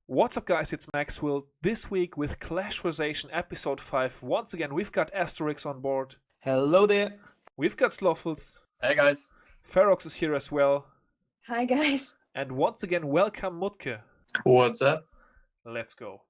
What's up, guys? It's Maxwell. This week with Clashversation episode 5. Once again, we've got Asterix on board. Hello there. We've got Sloffles. Hey guys. Ferox is here as well. Hi guys. And once again, welcome Mutke. What's up? Let's go.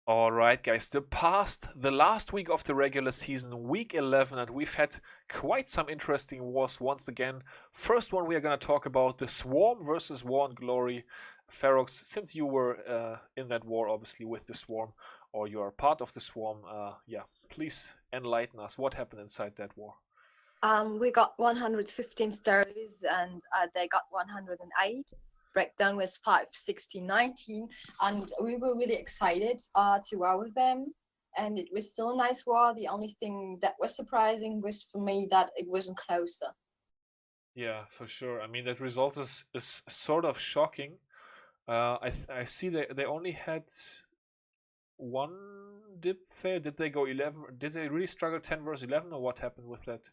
Alright guys, the last week of the regular season, week 11, and we've had quite some interesting wars once again. First one we are going to talk about, the Swarm versus War and Glory. Ferox, since you were in that war obviously with the Swarm, or you are part of the Swarm, please enlighten us. What happened inside that war? We got 115 stories and they got 108. Breakdown was 5-16-19, and we were really excited to war with them, and it was still a nice war. The only thing that was surprising was for me that it wasn't closer. Yeah, for sure. I mean, that result is sort of shocking. I see they only had one dip fail. Did they go 11? Did they really struggle 10 versus 11, or what happened with that?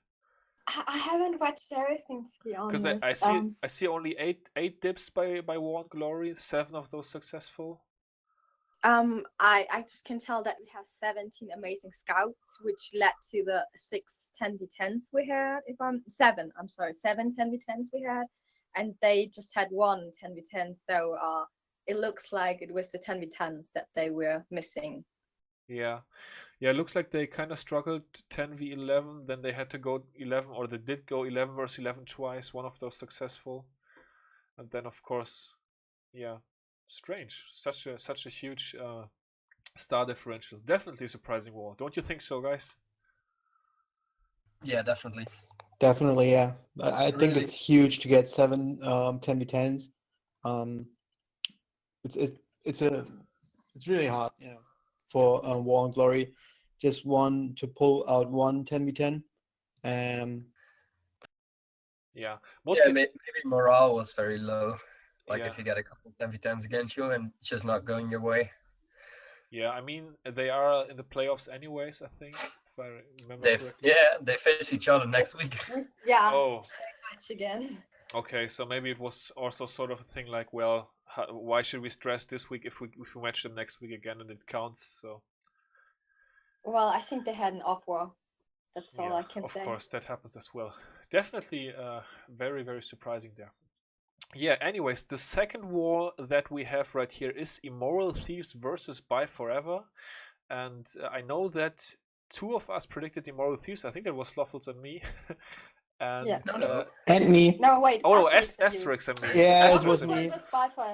I haven't watched everything, to be honest. Because I see only eight dips by War and Glory, 7 of those successful. I just can tell that we have 17 amazing scouts, which led to the 6 10v10s we had. Seven 10v10s we had, and they just had 1 10v10. So it looks like it was the 10v10s that they were missing. Yeah, it looks like they kind of struggled 10v11, then they had to go 11, or they did go 11 versus 11 twice, one of those successful. And then, of course, yeah, strange. Such a huge star differential. Definitely a surprising war. Don't you think so, guys? Yeah, definitely. Definitely, yeah. I think it's huge to get 7 10v10s. It's really hard, you know, for War and Glory. Just one to pull out 1 10v10. Yeah. Maybe morale was very low. Like Yeah. if you get a couple 10v10s against you and it's just not going your way. Yeah, I mean, they are in the playoffs anyways, I think, if I remember correctly. Yeah, they face each other next week. Yeah, Oh. same match again. Okay, so maybe it was also sort of a thing like, well, why should we stress this week if we match them next week again and it counts? So. Well, I think they had an off war. That's all I can say. Of course, that happens as well. Definitely very, very surprising there. Yeah, anyways, the second war that we have right here is Immoral Thieves versus Buy Forever. And I know that 2 of us predicted Immoral Thieves. I think that was Sloffles and me. And, yeah. No. And me. No, wait. Oh, Asterix and me. Yeah, Asterix it was me.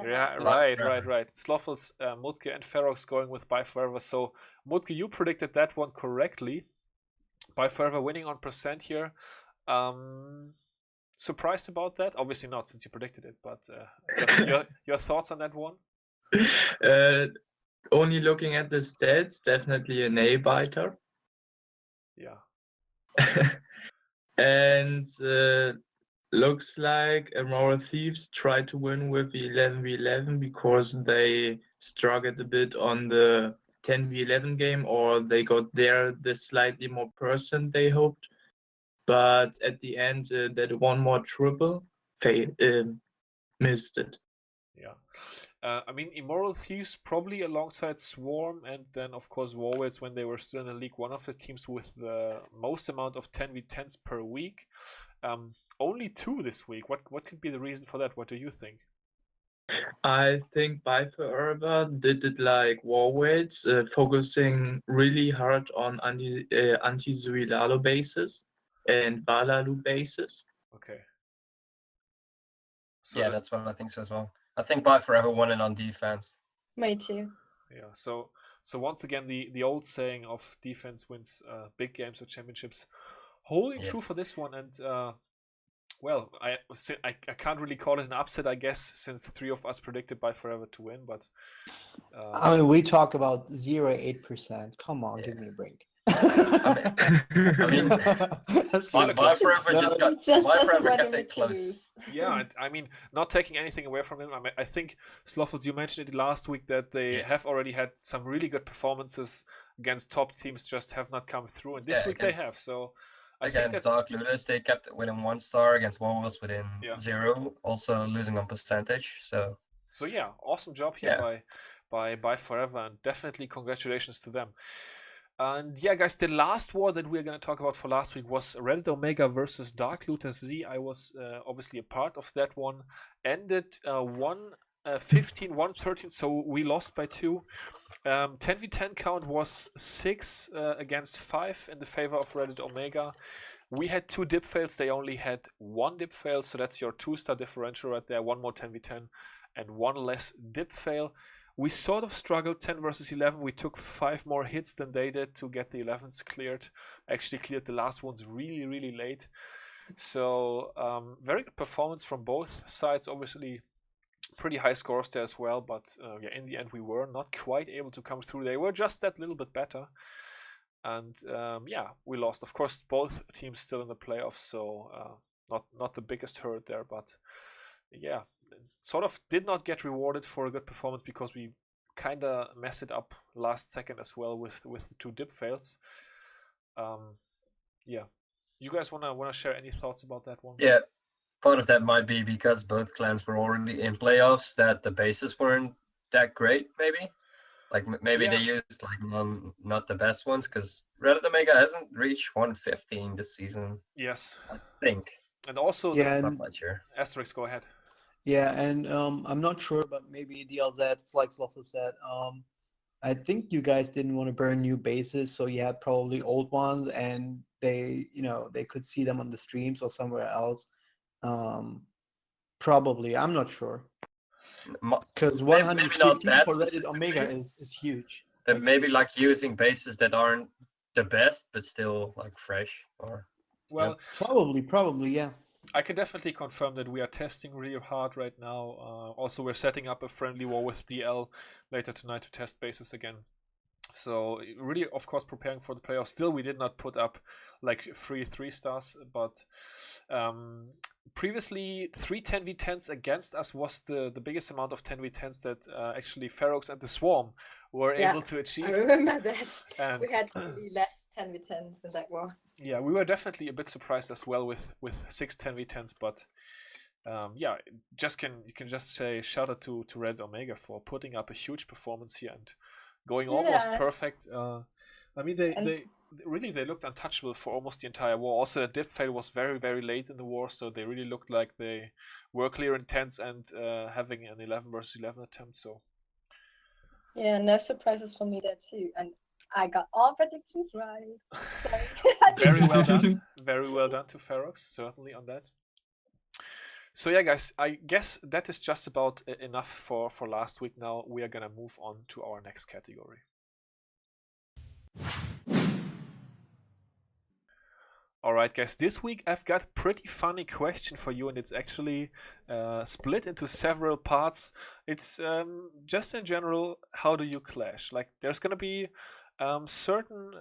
Yeah, right. Sloffles, Mutke, and Ferox going with Buy Forever. So, Mutke, you predicted that one correctly. Buy Forever winning on % here. Surprised about that? Obviously not, since you predicted it. But your thoughts on that one? Only looking at the stats, definitely a nail biter. Yeah. And looks like Immoral Thieves tried to win with the 11v11 because they struggled a bit on the 10v11 game, or they got there the slightly more % they hoped. But at the end, that one more triple missed it. Yeah. I mean, Immoral Thieves probably alongside Swarm, and then of course Warwits, when they were still in the league, one of the teams with the most amount of 10v10s per week. Only 2 this week. What could be the reason for that? What do you think? I think Buy Forever did it like Warwits, focusing really hard on anti-Zuilalo bases and Balalu bases. Okay. So yeah, that's what I think so as well. I think Buy Forever won it on defense. Me too. Yeah, so once again, the old saying of defense wins big games or championships holding true for this one. And well, I can't really call it an upset, I guess, since 3 of us predicted Buy Forever to win. But I mean, we talk about 0.8%. Come on, give me a break. I mean, That's Still a Buy close Forever one. just He got just Buy doesn't Forever want kept me it to close. lose. Yeah, and I mean, not taking anything away from him. I think Sloffels, you mentioned it last week that they have already had some really good performances against top teams, just have not come through, and this Yeah, week they against- have. So I think Against that's Dark Ludus, they kept it within 1 star. Against Wolves within Yeah. 0, also losing on percentage. So yeah, awesome job here by Forever, and definitely congratulations to them. And yeah, guys, the last war that we're going to talk about for last week was Reddit Omega versus Dark Looters Z. I was obviously a part of that one. Ended 1-15, 1-13, so we lost by 2. 10v10 count was 6 against 5 in the favor of Reddit Omega. We had 2 dip fails. They only had 1 dip fail, so that's your 2-star differential right there. 1 more 10v10 and 1 less dip fail. We sort of struggled 10 versus 11. We took 5 more hits than they did to get the 11s cleared. Actually cleared the last ones really, really late. So very good performance from both sides. Obviously pretty high scores there as well. But yeah, in the end we were not quite able to come through. They were just that little bit better. And yeah, we lost. Of course, both teams still in the playoffs. So not the biggest hurt there. But yeah, sort of did not get rewarded for a good performance because we kind of messed it up last second as well with the 2 dip fails. Yeah, you guys wanna share any thoughts about that one? yeah, part of that might be because both clans were already in playoffs, that the bases weren't that great. Maybe maybe they used like not the best ones, because Reddit Omega hasn't reached 115 this season. Yes, I think. and also Yeah, I'm and not sure. Asterisk, go ahead. yeah, and I'm not sure, but maybe DLZ, it's like Sloffel said. I think you guys didn't want to burn new bases, so you had probably old ones, and they could see them on the streams or somewhere else. Probably, I'm not sure, because Maybe not 115 that for Reddit specifically, Omega is huge. but Like, maybe like using bases that aren't the best but still like fresh. Or Well, probably, yeah. I can definitely confirm that we are testing really hard right now. Also, we're setting up a friendly war with Elle later tonight to test bases again. So really, of course, preparing for the playoffs. Still, we did not put up like 3 stars, but previously 3 10v10s against us was the biggest amount of 10v10s that actually Ferox and the Swarm were able to achieve. I remember that. And We had really less 10v10s in that war. yeah, we were definitely a bit surprised as well with 6 10v10s, but yeah, you can just say shout out to Red Omega for putting up a huge performance here and going almost perfect. I mean, they really looked untouchable for almost the entire war. Also, the dip fail was very, very late in the war, so they really looked like they were clear in 10s and having an 11 versus 11 attempt. So yeah, no surprises for me there too, and I got all predictions right. Sorry. very well done, very well done to Ferox, certainly on that. So yeah, guys, I guess that is just about enough for last week. Now we are gonna move on to our next category. Alright guys, this week I've got a pretty funny question for you, and it's actually split into several parts. It's just in general, how do you clash? Like, there's gonna be certain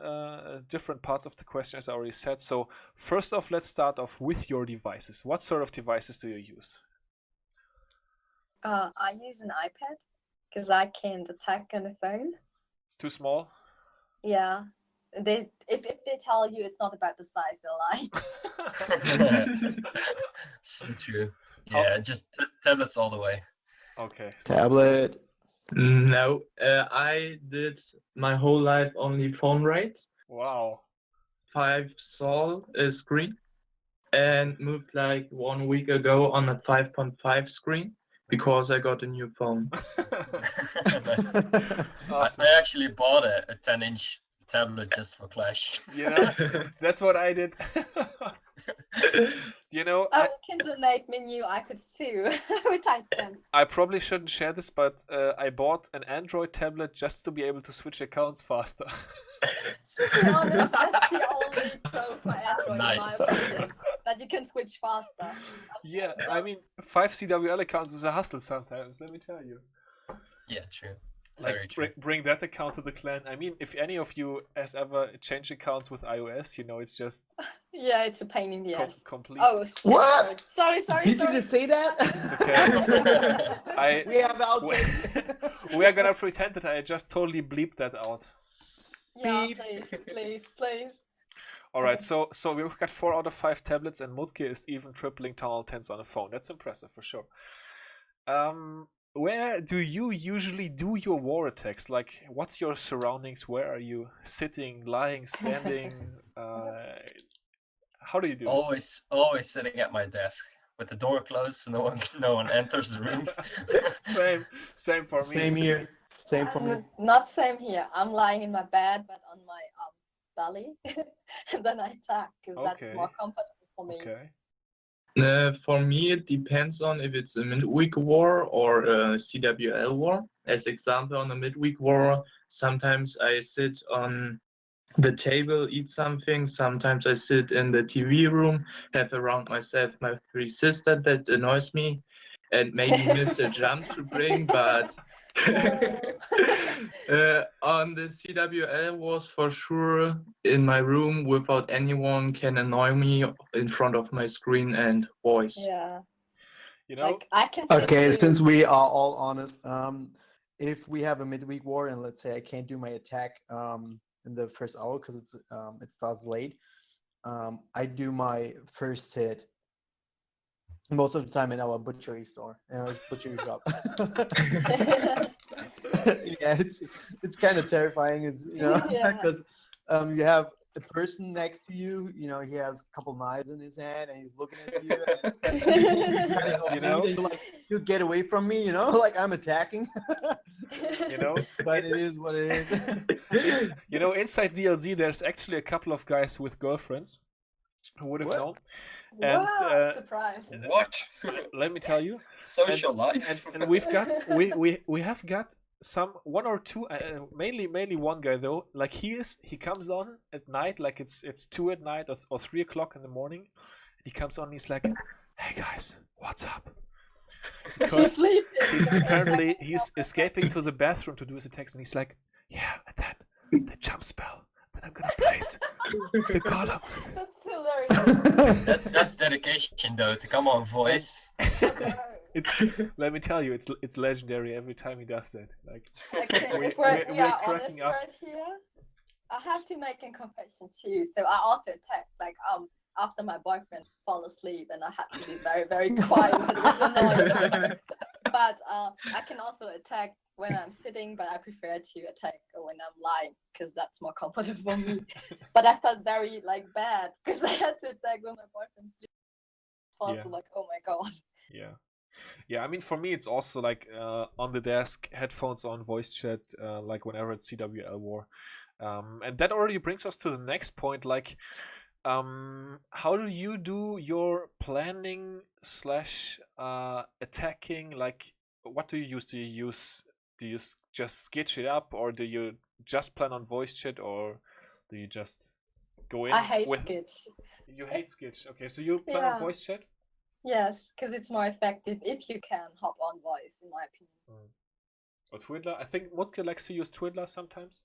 different parts of the question, as I already said. So first off, let's start off with your devices. What sort of devices do you use? I use an iPad because I can't attack on a phone. It's too small? Yeah. If they tell you it's not about the size, they'll lie. So true. Yeah, just tablets all the way. Okay. Tablet. No, I did my whole life only phone rates. Wow. 5 sol screen, and moved like 1 week ago on a 5.5 screen because I got a new phone. Nice. Awesome. I actually bought a 10-inch tablet just for Clash. You know, that's what I did. You know, Oh, you can donate me new iPads too. We type them. I probably shouldn't share this, but I bought an Android tablet just to be able to switch accounts faster. To be honest, that's the only pro for Android Nice. in my opinion. That you can switch faster. Yeah, I mean, 5 CWL accounts is a hustle sometimes, let me tell you. Yeah, true. Very true. bring that account to the clan. I mean, if any of you has ever changed accounts with iOS, you know it's just Yeah, it's a pain in the ass. complete. Oh shit! What? Sorry. Did you just say that? It's okay. We have outtakes. We are gonna pretend that I just totally bleeped that out. Yeah, Beep. please. All right, so we've got 4 out of 5 tablets, and Mutke is even tripling Town Hall 10s on a phone. That's impressive for sure. Where do you usually do your war attacks? Like, what's your surroundings? Where are you sitting, lying, standing? How do you do this? Always sitting at my desk with the door closed, so no one enters the room. Same for me. Same here. Same for me. Not same here. I'm lying in my bed, but on my belly, and then I attack because Okay. that's more comfortable for me. Okay. For me, it depends on if it's a midweek war or a CWL war. As example, on a midweek war, sometimes I sit on the table, eat something. Sometimes I sit in the TV room, have around myself my 3 sisters. That annoys me, and maybe miss a jump to bring. But on the CWL wars, for sure, in my room without anyone can annoy me in front of my screen and voice. Yeah. You know. Like I can sit Okay, too. since we are all honest, if we have a midweek war and let's say I can't do my attack in the first hour because it starts late, I do my first hit most of the time in our butchery store, butchery shop. Yeah, it's kind of terrifying. It's Yeah. because you have a person next to you. He has a couple knives in his hand and he's looking at you. And cutting off You know? meat, and you're like, you get away from me. Like I'm attacking. But it is what it is. It's, inside DLZ, there's actually a couple of guys with girlfriends. Who would have What? known? Wow, And surprise. What? let me tell you, Social life. and we've got we have got one or two, mainly one guy though. Like he comes on at night, like it's 2 at night or 3 o'clock in the morning. He comes on, and he's like, "Hey guys, what's up?" She's sleeping. He's escaping to the bathroom to do his attacks, and he's like, "Yeah, and then the jump spell. Then I'm gonna place the column." That's hilarious. That's dedication, though. To come on, voice. Let me tell you, it's legendary every time he does that. Like, Okay, we- if we're we're honest cracking up. right here, I have to make a confession too. So I also attacked after my boyfriend fell asleep, and I had to be very, very quiet. It was annoying. But I can also attack when I'm sitting, but I prefer to attack when I'm lying because that's more comfortable for me. But I felt very bad because I had to attack when my boyfriend sleep. Also, oh my god. Yeah. I mean, for me, it's also like on the desk, headphones on, voice chat, like whenever it's CWL war, and that already brings us to the next point. Like, how do you do your planning / attacking? Like, what do you use? Do you just sketch it up, or do you just plan on voice chat, or do you just go in? I hate skits. You hate sketch. Okay, so you plan on voice chat? Yes, because it's more effective if you can hop on voice, in my opinion. Or Twiddler? I think Mutke likes to use Twiddler sometimes.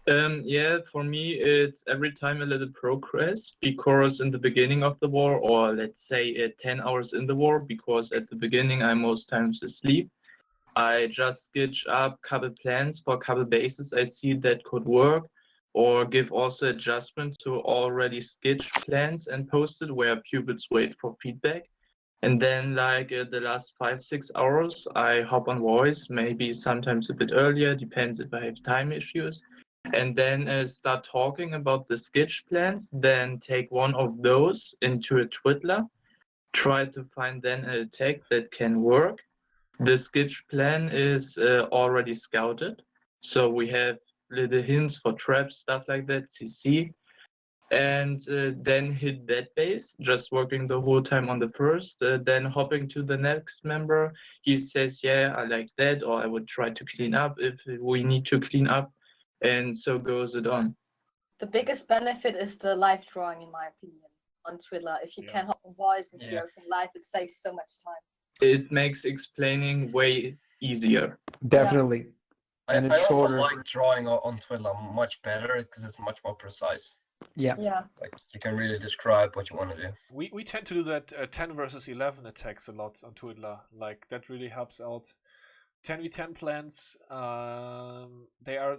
Yeah, for me, it's every time a little progress because in the beginning of the war, or let's say 10 hours in the war, because at the beginning I'm most times asleep, I just sketch up couple plans for couple bases I see that could work, or give also adjustment to already sketched plans and post it where pupils wait for feedback. And then the last 5-6 hours, I hop on voice, maybe sometimes a bit earlier, depends if I have time issues. And then start talking about the sketch plans, then take one of those into a Twiddler, try to find then an attack that can work. The sketch plan is already scouted, so we have little hints for traps, stuff like that, CC, and then hit that base, just working the whole time on the first, then hopping to the next member. He says, yeah, I like that, or I would try to clean up if we need to clean up, and so goes it on. The biggest benefit is the live drawing, in my opinion, on Twiddler. If you can hop on voice and see everything live, it saves so much time. It makes explaining way easier. Definitely. and I it's also shorter. like drawing on Twiddler much better because it's much more precise. Yeah. Yeah. Like you can really describe what you want to do. We tend to do that 10 versus 11 attacks a lot on Twiddler. Like that really helps out. 10v10 plans, they are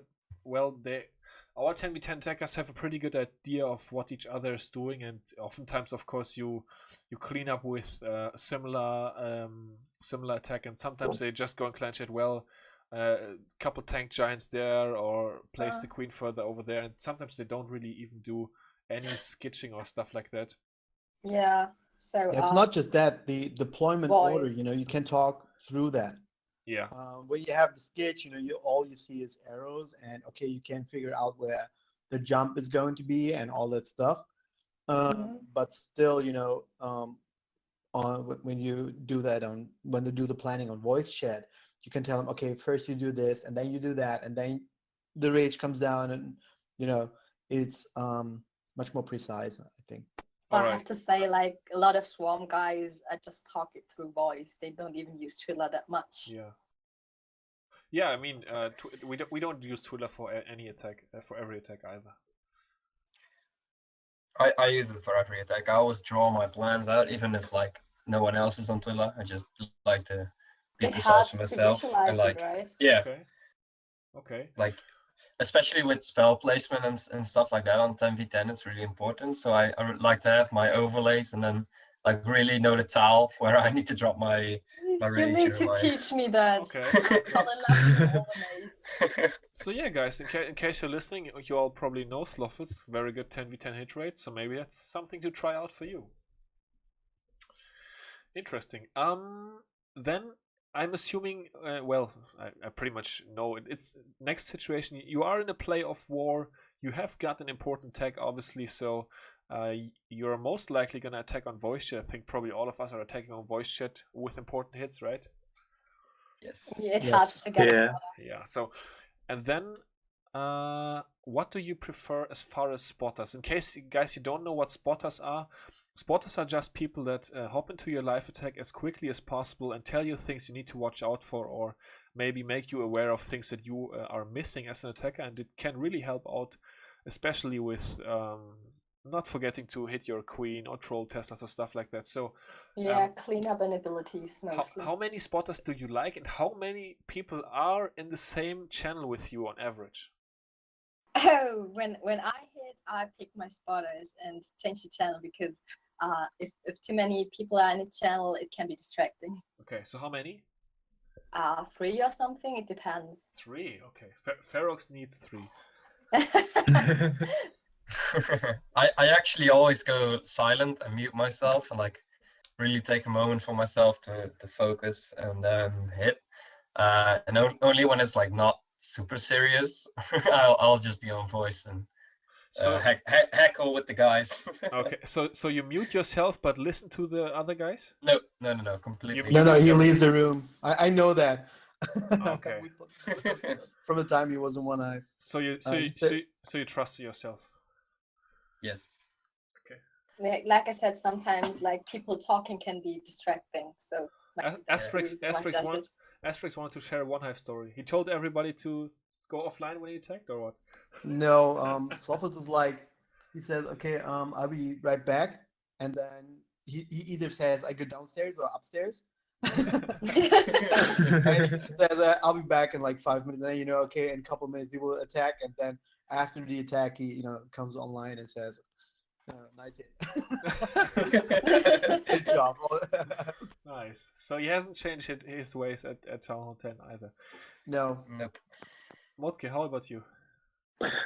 our 10v10 attackers have a pretty good idea of what each other is doing, and oftentimes, of course, you clean up with similar attack, and sometimes they just go and clench it well. Couple tank giants there, or place the queen further over there, and sometimes they don't really even do any skitching or stuff like that. Yeah. So It's not just that, the deployment order, voice. you can talk through that. Yeah. When you have the sketch, all you see is arrows, and okay, you can figure out where the jump is going to be and all that stuff. But still, when you do that when they do the planning on voice chat, you can tell them, okay, first you do this, and then you do that, and then the rage comes down, and it's much more precise, I think. I have to say, like, a lot of Swarm guys just talk it through voice. They don't even use Twiddler that much. Yeah. I mean, we don't use Twiddler for any attack, for every attack either. I use it for every attack. I always draw my plans out, even if like no one else is on Twiddler. I just like to be precise for myself. To visualize and like, it, right? Yeah. Okay. Like, especially with spell placement and stuff like that on 10v10, it's really important. So I would like to have my overlays and then like really know the tile where I need to drop my You need to teach me that. Okay. I'll love your overlays. So yeah, guys, in case you're listening, you all probably know Sloffels, very good 10v10 hit rate, so maybe that's something to try out for you. Interesting. Then I'm assuming, I pretty much know it. It's next situation. You are in a playoff war. You have got an important tag, obviously, so you're most likely going to attack on voice chat. I think probably all of us are attacking on voice chat with important hits, right? Yes. It helps to get Yeah, so, and then what do you prefer as far as spotters? In case, guys, you don't know what spotters are just people that hop into your live attack as quickly as possible and tell you things you need to watch out for, or maybe make you aware of things that you are missing as an attacker, and it can really help out, especially with not forgetting to hit your queen or troll Teslas or stuff like that. So clean up and abilities mostly. How many spotters do you like, and how many people are in the same channel with you on average? Oh, when I hit, I pick my spotters and change the channel, because if too many people are in a channel, it can be distracting. Okay, so how many? 3 or something. It depends. 3. Okay, Ferox needs 3. I actually always go silent and mute myself and like really take a moment for myself to focus and hit. And only when it's like not super serious, I'll just be on voice and heckle with the guys. Okay, so you mute yourself but listen to the other guys? No, completely. No, he leaves the room. I know that. Okay. From the time he was in one eye. So you trust yourself. Yes. Okay. Like I said, sometimes like people talking can be distracting. So Asterix wanted to share one hive story. He told everybody to go offline when he attacked, or what? No, Sloffels is like, he says, okay, I'll be right back, and then he either says I go downstairs or upstairs. And he says I'll be back in like 5 minutes, and then okay, in a couple of minutes he will attack, and then after the attack he comes online and says nice hit. Good job. Nice. So he hasn't changed his ways at Town Hall 10 either. No. Nope. Motke, how about you?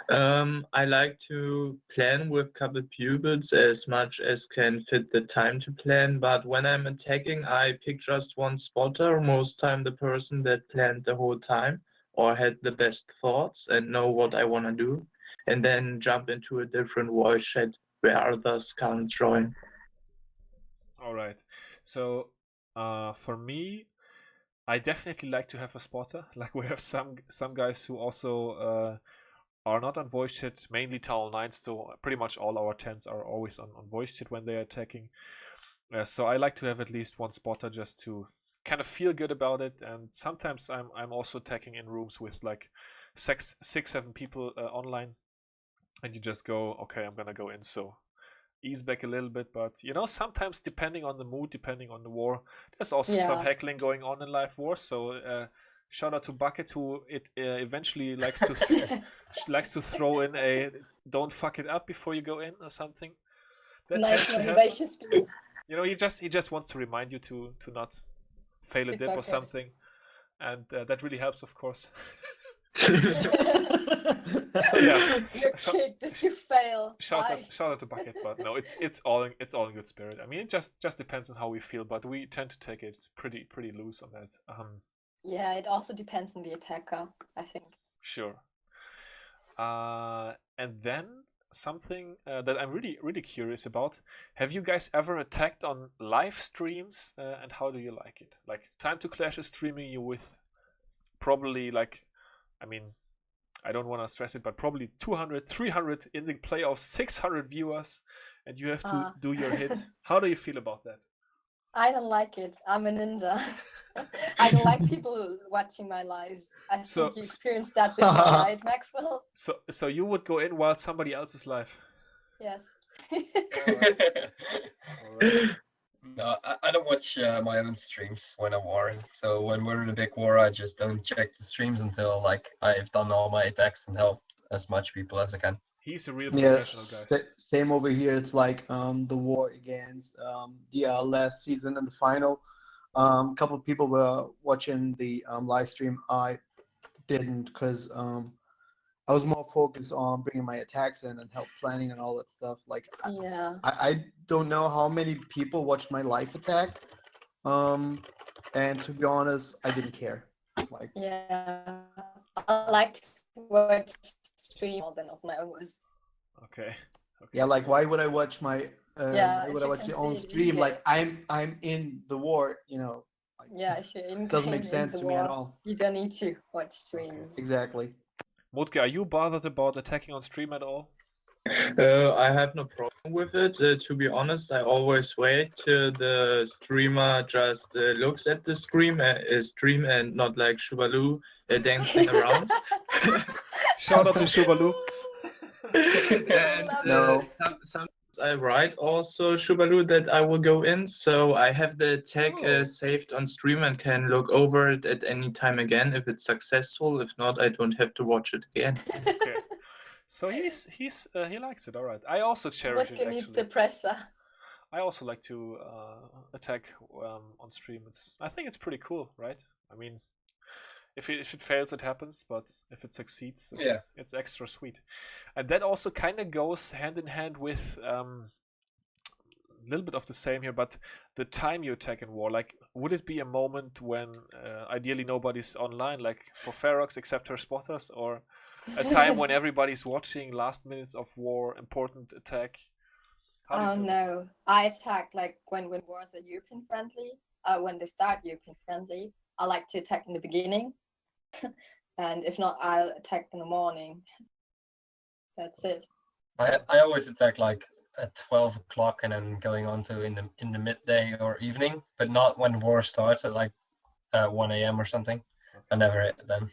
I like to plan with couple pupils as much as can fit the time to plan, but when I'm attacking, I pick just one spotter, most time the person that planned the whole time or had the best thoughts and know what I want to do, and then jump into a different voice chat where others can't join. All right. So for me, I definitely like to have a spotter. Like, we have some guys who also are not on voice chat, mainly Town 9, so pretty much all our 10s are always on voice chat when they're attacking. So I like to have at least one spotter just to kind of feel good about it. And sometimes I'm also attacking in rooms with like 6-7 people online, and you just go, okay, I'm gonna go in, so ease back a little bit. But sometimes depending on the mood, depending on the war, there's also some heckling going on in live wars. So shout out to Bucket, who eventually likes to likes to throw in a "don't fuck it up" before you go in or something. That Nice motivation speech. he just wants to remind you to not fail a dip or something, and that really helps, of course. So yeah, you're kicked if you fail. Shout out to Bucket, but no, it's all in good spirit. I mean, it just depends on how we feel, but we tend to take it pretty loose on that. Yeah, it also depends on the attacker, I think. Sure. And then something that I'm really curious about. Have you guys ever attacked on live streams, and how do you like it? Like, Time to Clash is streaming you with probably like, I mean, I don't want to stress it, but probably 200, 300 in the playoffs, 600 viewers, and you have to do your hit. How do you feel about that? I don't like it. I'm a ninja. I don't like people watching my lives. I think you experienced that before, right, Maxwell? So you would go in while somebody else is live? Yes. All right. No, I don't watch my own streams when I'm warring. So when we're in a big war, I just don't check the streams until like I've done all my attacks and helped as much people as I can. He's a real professional, guys. Same over here. It's like the war against the last season in the final. A couple of people were watching the live stream. I didn't, because I was more focused on bringing my attacks in and help planning and all that stuff. Like, I don't know how many people watched my live attack, and to be honest, I didn't care. Like, I like to watch stream more than of my own was. Okay. Yeah, like, why would I watch my why would I watch the own stream? Like, I'm in the war, Like, if you're in, doesn't make sense to me at all. You don't need to watch streams. Okay. Exactly. Mutke, are you bothered about attacking on stream at all? I have no problem with it. To be honest, I always wait till the streamer just looks at the stream and not like Shubalu dancing around. Shout out to Shubalu. And sometimes I write also Shubalu that I will go in, so I have the tag saved on stream and can look over it at any time again if it's successful. If not, I don't have to watch it again. Okay. So he likes it. All right. I also cherish it. Actually, needs the pressure. I also like to attack on stream. I think it's pretty cool, right? I mean, if it fails, it happens, but if it succeeds, it's extra sweet. And that also kind of goes hand in hand with a little bit of the same here, but the time you attack in war. Like, would it be a moment when ideally nobody's online, like for Ferox except her spotters, or a time when everybody's watching, last minutes of war, important attack? No, I attack like when wars are European friendly. When they start European friendly, I like to attack in the beginning. And if not, I'll attack in the morning. That's it. I always attack like at 12 o'clock and then going on to in the midday or evening, but not when war starts at like 1 a.m. or something. I never hit then.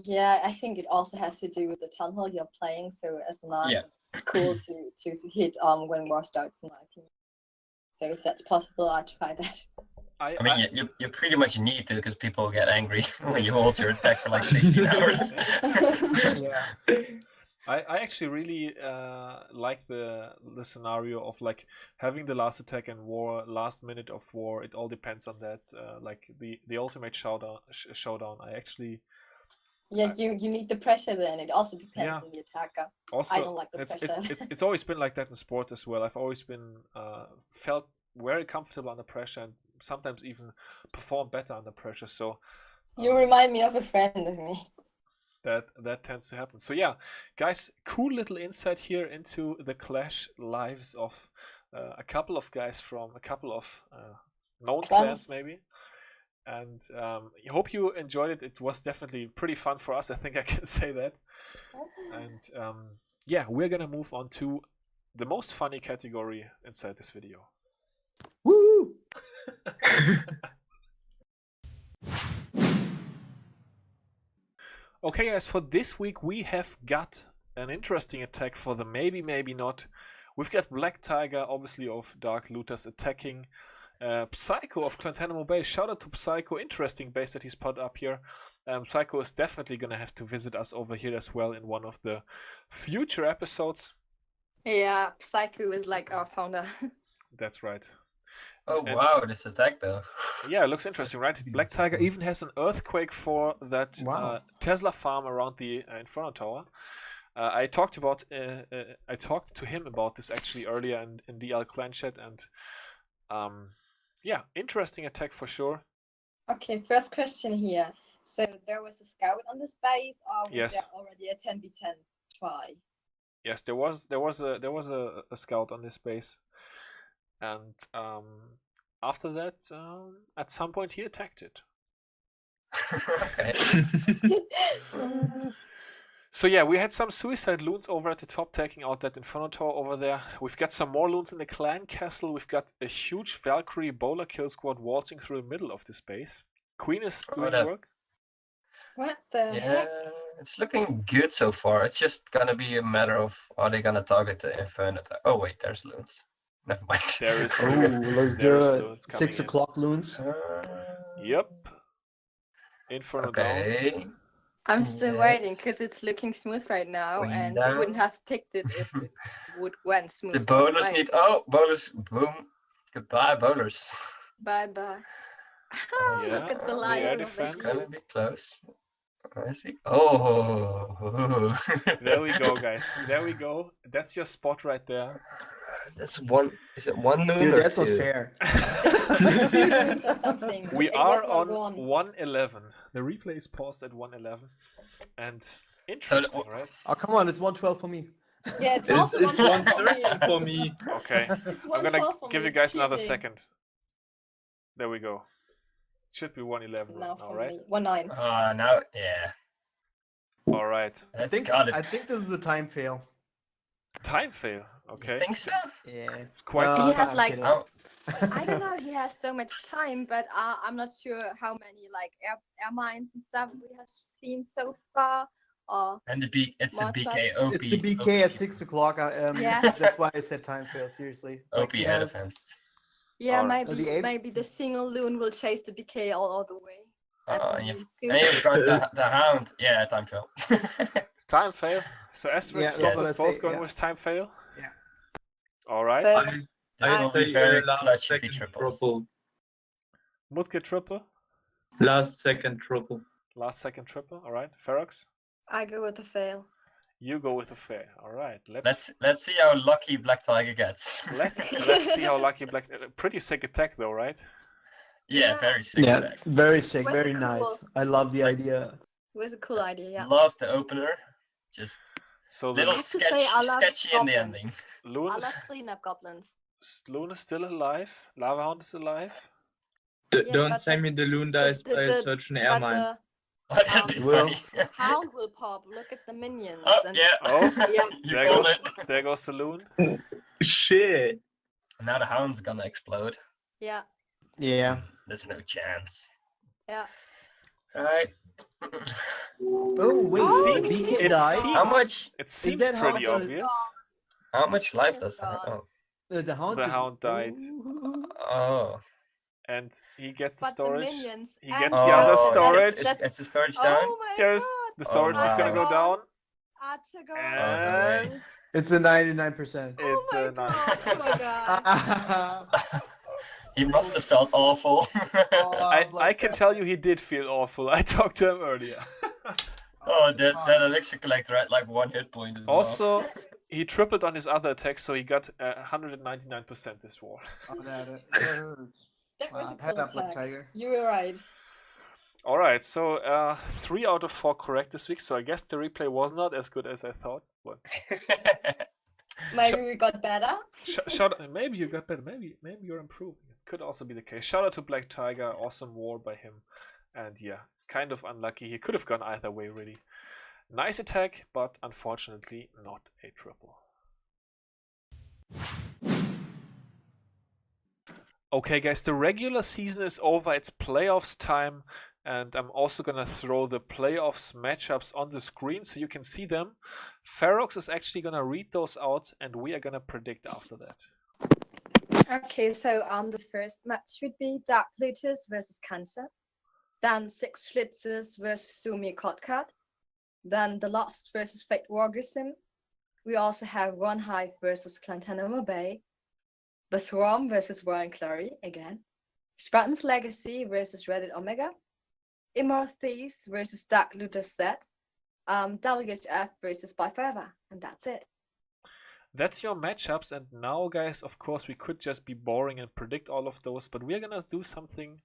Yeah, I think it also has to do with the tunnel hall you're playing. So as long it's cool to hit when war starts, in my opinion. So if that's possible, I'll try that. I mean, you pretty much need to, because people get angry when you hold your attack for like 16 hours. Yeah. I actually really like the scenario of like having the last attack in war, last minute of war. It all depends on that. Like the ultimate showdown. I actually. Yeah, you need the pressure then. It also depends on the attacker. Also, I don't like the pressure. It's always been like that in sport as well. I've always been felt very comfortable under pressure, and sometimes even perform better under pressure. So you remind me of a friend of me. That tends to happen. So yeah, guys, cool little insight here into the Clash lives of a couple of guys from a couple of known clans maybe. And I hope you enjoyed it. It was definitely pretty fun for us. I think I can say that. And yeah, we're gonna move on to the most funny category inside this video. Woo! Okay, guys, for this week we have got an interesting attack for the maybe, maybe not. We've got Black Tiger, obviously of Dark Looters, attacking Psycho of Clantanamo Base. Shout out to Psycho, interesting base that he's put up here. Psycho is definitely going to have to visit us over here as well in one of the future episodes. Yeah, Psycho is like our founder. That's right. Oh And- wow, this attack though. Yeah, it looks interesting, right? Black Tiger even has an earthquake for that Wow. Tesla farm around the Inferno Tower. I talked to him about this actually earlier in the Elle clan chat, and yeah, interesting attack for sure. Okay, first question here. So there was a scout on this base, or was Yes. there already a 10v10 try? Yes, there was a scout on this base, and after that, at some point he attacked it. Okay. So yeah, we had some suicide loons over at the top taking out that Inferno Tower over there. We've got some more loons in the clan castle. We've got a huge Valkyrie bowler kill squad waltzing through the middle of this base. Queen is doing that- work. What the Yeah, heck? it's looking good so far. It's just gonna be a matter of are they gonna target the Inferno? Oh wait, there's loons. Never mind. There is Oh, loons. looks There's good. loons coming 6 in. o'clock loons. Yep. Inferno down. Okay. I'm still waiting Yes. because it's looking smooth right now, Queen and you wouldn't down. have picked it if it would went smooth. The bowlers Right. need. Oh, bowlers. Boom. Goodbye, bowlers. Bye bye. Yeah, Look at the the lion air over defense. It's here. gonna be close. I see. Oh. There we go, guys. There we go. That's your spot right there. That's one. Is it one loon Dude, or that's not two? fair. 2 loons or something. We It are was not on one. 111. The replay is paused at 111. And interesting, right? Oh, come on, it's 112 for me. Yeah, it's It's, also it's 112 for me. 113 for me. Okay. It's I'm gonna 112 for give me. you guys another Cheating. second. There we go. Should be 111 Now right now, for right? me. 19. Now, yeah. All right. I That's think got it. I think this is a time fail. Time fail. You Okay. think so? Yeah. It's quite He some has time. like- kidding. Oh, I don't know. He has so much time, but I'm not sure how many like air mines and stuff we have seen so far. Or and it's a More BK traps. OP. It's the BK at 6 o'clock. Yes. That's why I said time fail. Seriously. OP he air has- defense. yeah, Alright. maybe The the single loon will chase the BK all the way. And And me too. you've got the hound. Yeah, time travel. Time fail. So Astrid Yeah, Sloth that's what is I both say, going yeah. with time fail. Yeah. All right. But- This I will say be very last clutch if he second triples. triple. Mutke triple. Last second triple. Last second triple. All right. Ferox, I go with the fail. you go with a fail. All right. Let's Let's see how lucky Black Tiger gets. let's see how lucky Black. Pretty sick attack though, right? Yeah, Yeah. very sick. Yeah, attack. very sick, Was very it nice. cool? I love the idea. It was a cool idea, yeah. Love the opener. Just So little I have to say, I love sketchy in the goblins. ending. Loon I is, love cleanup goblins. Loon is still alive. Lava Hound is alive. Yeah, Don't but send me the loon dice the- by the- search an But air mine. the Oh, that'd be It will. funny. hound will pop. Look at the minions. Oh, and yeah. Oh, Yeah. You There called goes it. there goes the loon. Shit. Now the hound's gonna explode. yeah. Yeah. There's no chance. Yeah. Alright. Oh wait, Oh, the seems- BK it died. seems- How much It seems that how pretty the- obvious. how much life Yes, does that? God. The hound. The just- hound died. Ooh. Oh. And he gets the But storage. the minions. He and gets Oh, the other it's- storage. It's the storage down. Oh my There's god. the storage is gonna go wow. down. Archer go. And It's a 99%. Oh it's my a god. nine. Oh my god. He must have felt awful. I can tell you he did feel awful. I talked to him earlier. Oh, that elixir collector had like 1 hit point as well. Also, he tripled on his other attack, so he got 199% this war. Oh, that hurts. That was a Head cool up, Black attack. Tiger. You were right. All right, so 3 out of 4 correct this week. So I guess the replay was not as good as I thought. But Maybe we got better. maybe you got better. Maybe you're improving. It could also be the case. Shout out to Black Tiger. Awesome war by him. And yeah, kind of unlucky. He could have gone either way, really. Nice attack, but unfortunately not a triple. Okay, guys, the regular season is over. It's playoffs time. And I'm also going to throw the playoffs matchups on the screen so you can see them. Ferox is actually going to read those out, and we are going to predict after that. Okay, so the first match would be Dark Lotus versus Kansa. Then Six Schlitzes versus Sumi Kotkat. Then The Lost versus Fate Wargism. We also have One Hive versus Clantanamo Bay. The Swarm versus Warren Glory again. Spartan's Legacy versus Reddit Omega. Immortal Thieves versus Dark Lotus Z. WHF versus By Forever. And that's it. That's your matchups, and now, guys, of course, we could just be boring and predict all of those, but we're gonna do something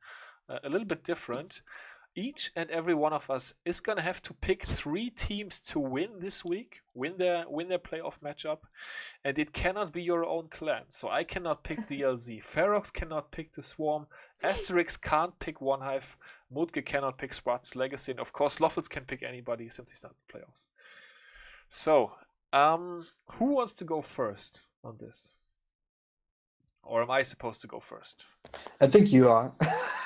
a little bit different. Each and every one of us is gonna have to pick 3 teams to win this week, win their playoff matchup, and it cannot be your own clan. So I cannot pick DLZ, Ferox cannot pick the Swarm, Asterix can't pick One Hive, Mutke cannot pick Spartan's Legacy, and of course Loffels can pick anybody since he's not in the playoffs. So, who wants to go first on this? Or am I supposed to go first? I think you are.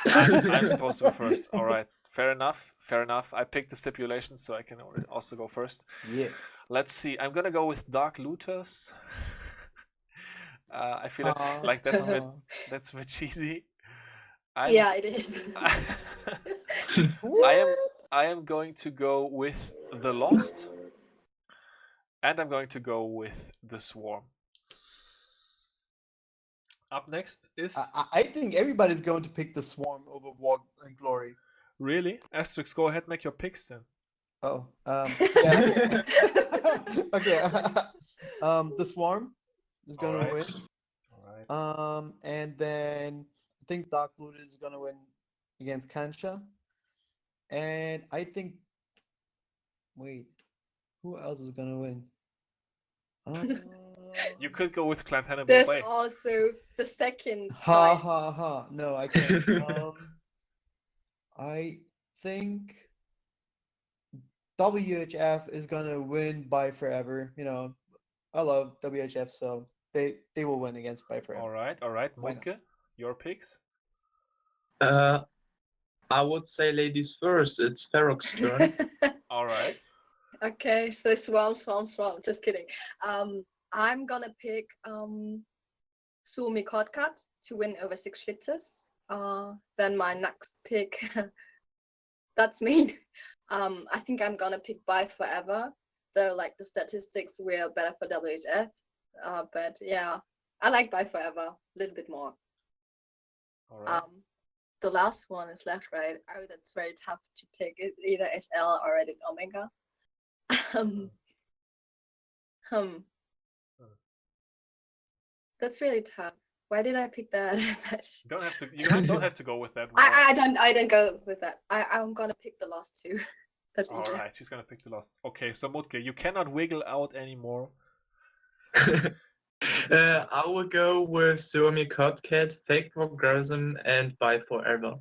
I'm supposed to go first. All right. Fair enough. Fair enough. I picked the stipulations, so I can also go first. Yeah. Let's see. I'm going to go with Dark Looters. I feel like that's a bit cheesy. Yeah, it is. I am going to go with The Lost. And I'm going to go with the Swarm. Up next is... I think everybody's going to pick the Swarm over War and Glory. Really? Asterix, go ahead, make your picks then. Oh, yeah. Okay. The Swarm is going to win. All right. And then I think Dark Loot is going to win against Kancha. And I think... Wait. Who else is going to win? You could go with Clantanamo There's Bay. also the second Ha side. ha ha. No, I can't. I think WHF is going to win by forever. You know, I love WHF, so they will win against by forever. All right. Why not? Mutke, your picks? I would say ladies first. It's Ferox's turn. All right. Okay, so Swarm. Just kidding. I'm gonna pick Sumi Kotkat to win over Six Schlitzes. Then my next pick, that's me. I think I'm gonna pick By Forever. Though like the statistics were better for WHF. But yeah, I like By Forever a little bit more. All right. The last one is left, right? Oh, that's very tough to pick. It's either SL or Reddit Omega. That's really tough. Why did I pick that? You don't have to go with that one. I don't go with that. I'm gonna pick the last two. That's All easier. right, she's gonna pick the last. Okay, so Mutke, you cannot wiggle out anymore. I will go with Suomi Codcat, Fake Orgasm, and By Forever.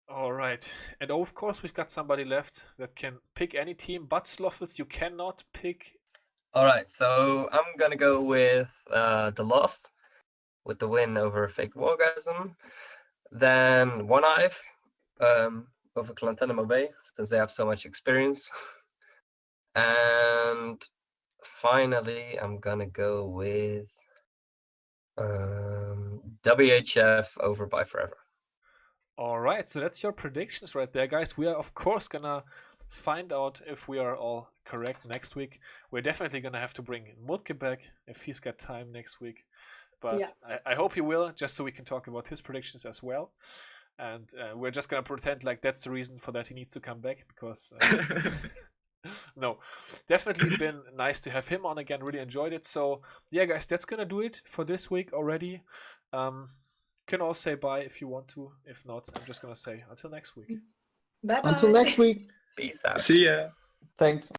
All right, and of course we've got somebody left that can pick any team, but Sloffels, you cannot pick. All right, so I'm gonna go with The Lost with the win over Fake Wargasm. Then One Hive over Clantanamo Bay, since they have so much experience. And finally, I'm gonna go with WHF over By Forever. All right, so that's your predictions right there, guys. We are, of course, gonna find out if we are all correct next week. We're definitely gonna have to bring Mutke back if he's got time next week. But Yeah. I hope he will, just so we can talk about his predictions as well. And we're just gonna pretend like that's the reason for that he needs to come back, because no, definitely been nice to have him on again. Really enjoyed it. So yeah, guys, that's gonna do it for this week already. Can all say bye if you want to. If not, I'm just gonna say until next week. Bye bye. Until next week. Peace out. See ya. Thanks.